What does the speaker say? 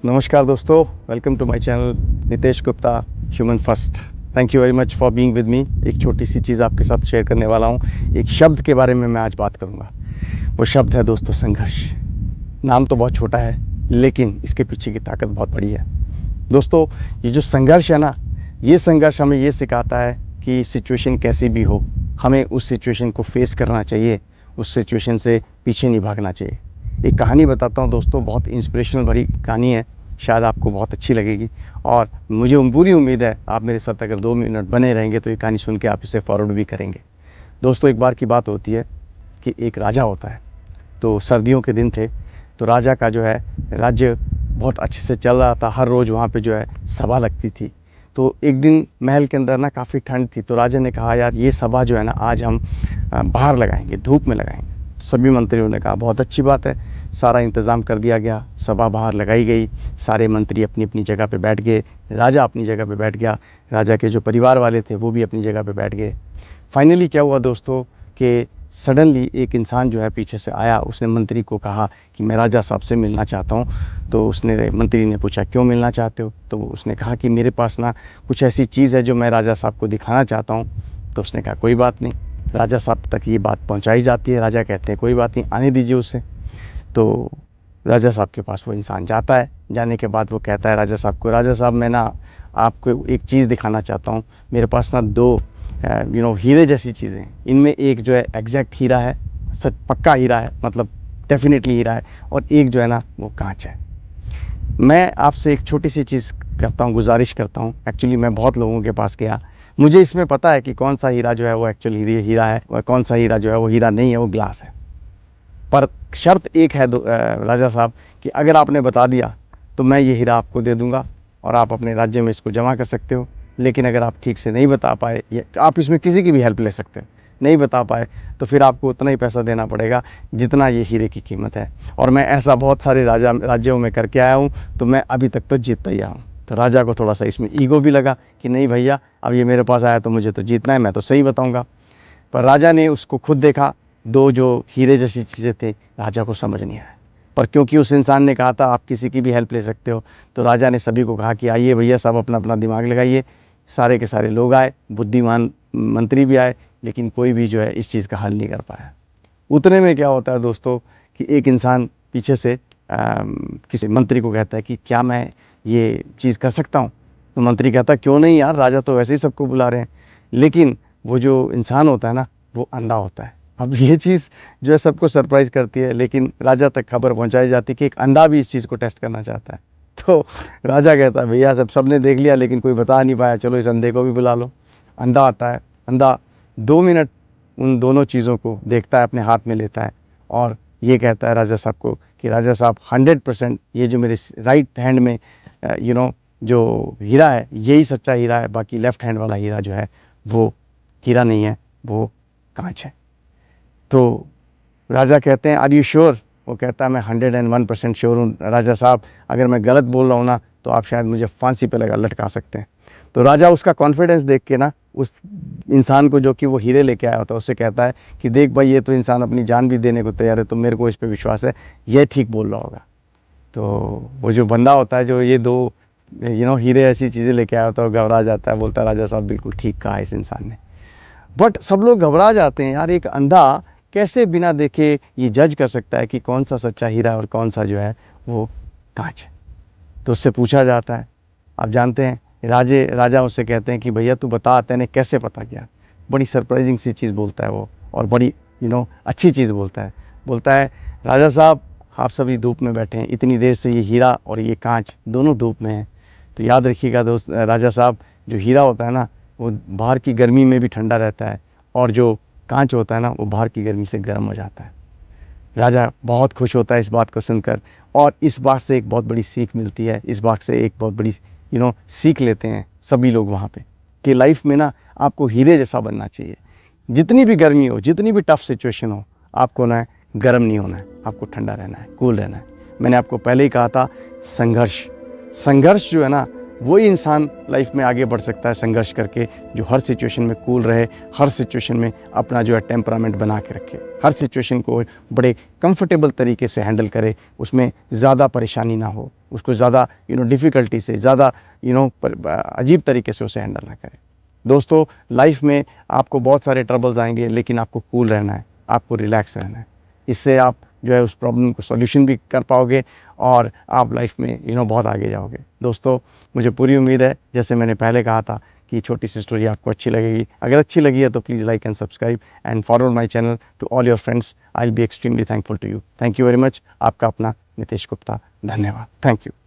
नमस्कार दोस्तों, welcome to my channel Nitesh Gupta human first. Thank you very much for being with me. एक छोटी सी चीज़ आपके साथ शेयर करने वाला हूँ। एक शब्द के बारे में मैं आज बात करूँगा। वो शब्द है दोस्तों संघर्ष। नाम तो बहुत छोटा है लेकिन इसके पीछे की ताकत बहुत बड़ी है। दोस्तों, ये जो संघर्ष है ना, ये संघर्ष हमें ये सिखाता है कि सिचुएशन कैसी भी हो, हमें उस सिचुएशन को फेस करना चाहिए, उस सिचुएशन से पीछे नहीं भागना चाहिए। एक कहानी बताता हूँ दोस्तों, बहुत इंस्पिरेशनल भरी कहानी है, शायद आपको बहुत अच्छी लगेगी और मुझे पूरी उम्मीद है आप मेरे साथ अगर 2 मिनट बने रहेंगे तो ये कहानी सुन के आप इसे फॉरवर्ड भी करेंगे। दोस्तों, एक बार की बात होती है कि एक राजा होता है। तो सर्दियों के दिन थे, तो राजा का जो है राज्य बहुत अच्छे से चल रहा था। हर रोज़ वहाँ पे जो है सभा लगती थी। तो एक दिन महल के अंदर ना काफ़ी ठंड थी, तो राजा ने कहा यार ये सभा जो है ना आज हम बाहर लगाएंगे, धूप में लगाएंगे। सभी मंत्रियों ने कहा बहुत अच्छी बात है। सारा इंतज़ाम कर दिया गया, सभा बाहर लगाई गई, सारे मंत्री अपनी अपनी जगह पे बैठ गए, राजा अपनी जगह पे बैठ गया, राजा के जो परिवार वाले थे वो भी अपनी जगह पे बैठ गए। फाइनली क्या हुआ दोस्तों कि सडनली एक इंसान जो है पीछे से आया। उसने मंत्री को कहा कि मैं राजा साहब से मिलना चाहता हूँ। तो उसने मंत्री ने पूछा क्यों मिलना चाहते हो? तो उसने कहा कि मेरे पास ना कुछ ऐसी चीज़ है जो मैं राजा साहब को दिखाना चाहता हूँ। तो उसने कहा कोई बात नहीं। राजा साहब तक ये बात पहुँचाई जाती है। राजा कहते हैं कोई बात नहीं, आने दीजिए उसे। तो राजा साहब के पास वो इंसान जाता है। जाने के बाद वो कहता है राजा साहब को, राजा साहब मैं ना आपको एक चीज़ दिखाना चाहता हूँ। मेरे पास ना दो हीरे जैसी चीज़ें, इनमें एक जो है एग्जैक्ट हीरा है, सच पक्का हीरा है, मतलब डेफिनेटली हीरा है, और एक जो है ना वो कांच है। मैं आपसे एक छोटी सी चीज़ करता हूँ, गुजारिश करता हूँ। एक्चुअली मैं बहुत लोगों के पास गया, मुझे इसमें पता है कि कौन सा हीरा जो है वो एक्चुअली हीरा है और कौन सा हीरा जो है वो हीरा नहीं है, वो ग्लास है। पर शर्त एक है राजा साहब कि अगर आपने बता दिया तो मैं ये हीरा आपको दे दूंगा और आप अपने राज्य में इसको जमा कर सकते हो। लेकिन अगर आप ठीक से नहीं बता पाए, या आप इसमें किसी की भी हेल्प ले सकते हैं, नहीं बता पाए तो फिर आपको उतना ही पैसा देना पड़ेगा जितना ये हीरे की कीमत है। और मैं ऐसा बहुत सारे राज्यों में करके आया हूँ, तो मैं अभी तक तो जीतता ही आया हूँ। तो राजा को थोड़ा सा इसमें ईगो भी लगा कि नहीं भैया, अब ये मेरे पास आया तो मुझे तो जीतना है, मैं तो सही बताऊँगा। पर राजा ने उसको खुद देखा, दो जो हीरे जैसी चीज़ें थे, राजा को समझ नहीं आया। पर क्योंकि उस इंसान ने कहा था आप किसी की भी हेल्प ले सकते हो, तो राजा ने सभी को कहा कि आइए भैया, सब अपना अपना दिमाग लगाइए। सारे के सारे लोग आए, बुद्धिमान मंत्री भी आए, लेकिन कोई भी जो है इस चीज़ का हल नहीं कर पाया। उतने में क्या होता है दोस्तों कि एक इंसान पीछे से किसी मंत्री को कहता है कि क्या मैं ये चीज़ कर सकता हूँ? तो मंत्री कहता है क्यों नहीं यार, राजा तो वैसे ही सबको बुला रहे हैं। लेकिन वो जो इंसान होता है ना, वो अंधा होता है। अब ये चीज़ जो है सबको सरप्राइज़ करती है, लेकिन राजा तक खबर पहुंचाई जाती है कि एक अंधा भी इस चीज़ को टेस्ट करना चाहता है। तो राजा कहता है भैया सबने देख लिया लेकिन कोई बता नहीं पाया, चलो इस अंधे को भी बुला लो। अंधा आता है। अंधा 2 मिनट उन दोनों चीज़ों को देखता है, अपने हाथ में लेता है और ये कहता है राजा साहब को कि राजा साहब 100% ये जो मेरे राइट हैंड में जो हीरा है यही सच्चा हीरा है, बाकी लेफ्ट हैंड वाला हीरा जो है वो हीरा नहीं है, वो कांच है। तो राजा कहते हैं आर यू श्योर? वो कहता है मैं 101% श्योर हूँ राजा साहब, अगर मैं गलत बोल रहा हूँ ना तो आप शायद मुझे फांसी पे लगा लटका सकते हैं। तो राजा उसका कॉन्फिडेंस देख के ना उस इंसान को जो कि वो हीरे लेके आया होता है उससे कहता है कि देख भाई, ये तो इंसान अपनी जान भी देने को तैयार है, तो मेरे को इस पर विश्वास है, ये ठीक बोल रहा होगा। तो वो जो बंदा होता है जो ये दो हीरे ऐसी चीज़ें लेके आया होता है, वो घबरा जाता है, बोलता है राजा साहब बिल्कुल ठीक कहा इस इंसान ने। बट सब लोग घबरा जाते हैं यार, एक अंधा कैसे बिना देखे ये जज कर सकता है कि कौन सा सच्चा हीरा है और कौन सा जो है वो कांच है? तो उससे पूछा जाता है। आप जानते हैं राजा उससे कहते हैं कि भैया तू बता, तैने कैसे पता किया? बड़ी सरप्राइजिंग सी चीज़ बोलता है वो, और बड़ी अच्छी चीज़ बोलता है। बोलता है राजा साहब आप सभी धूप में बैठे हैं, इतनी देर से ये हीरा और ये कांच दोनों धूप में हैं। तो याद रखिएगा दोस्त राजा साहब, जो हीरा होता है ना वो बाहर की गर्मी में भी ठंडा रहता है, और जो कांच होता है ना वो बाहर की गर्मी से गर्म हो जाता है। राजा बहुत खुश होता है इस बात को सुनकर, और इस बात से एक बहुत बड़ी सीख मिलती है। इस बात से एक बहुत बड़ी सीख लेते हैं सभी लोग वहाँ पे कि लाइफ में ना आपको हीरे जैसा बनना चाहिए। जितनी भी गर्मी हो, जितनी भी टफ सिचुएशन हो, आपको ना गर्म नहीं होना है, आपको ठंडा रहना है, कूल रहना है। मैंने आपको पहले ही कहा था, संघर्ष जो है ना वही इंसान लाइफ में आगे बढ़ सकता है संघर्ष करके, जो हर सिचुएशन में कूल रहे, हर सिचुएशन में अपना जो है टेम्परामेंट बना के रखे, हर सिचुएशन को बड़े कंफर्टेबल तरीके से हैंडल करे, उसमें ज़्यादा परेशानी ना हो, उसको ज़्यादा डिफ़िकल्टी से, ज़्यादा अजीब तरीके से उसे हैंडल ना करें। दोस्तों, लाइफ में आपको बहुत सारे ट्रबल्स आएंगे, लेकिन आपको कूल रहना है, आपको रिलैक्स रहना है। इससे आप जो है उस प्रॉब्लम को सॉल्यूशन भी कर पाओगे और आप लाइफ में बहुत आगे जाओगे। दोस्तों, मुझे पूरी उम्मीद है, जैसे मैंने पहले कहा था, कि छोटी सी स्टोरी आपको अच्छी लगेगी। अगर अच्छी लगी है तो please like and subscribe and forward my channel to all your friends. I will be extremely thankful to you. Thank you very much. आपका अपना नितेश गुप्ता। धन्यवाद। Thank you.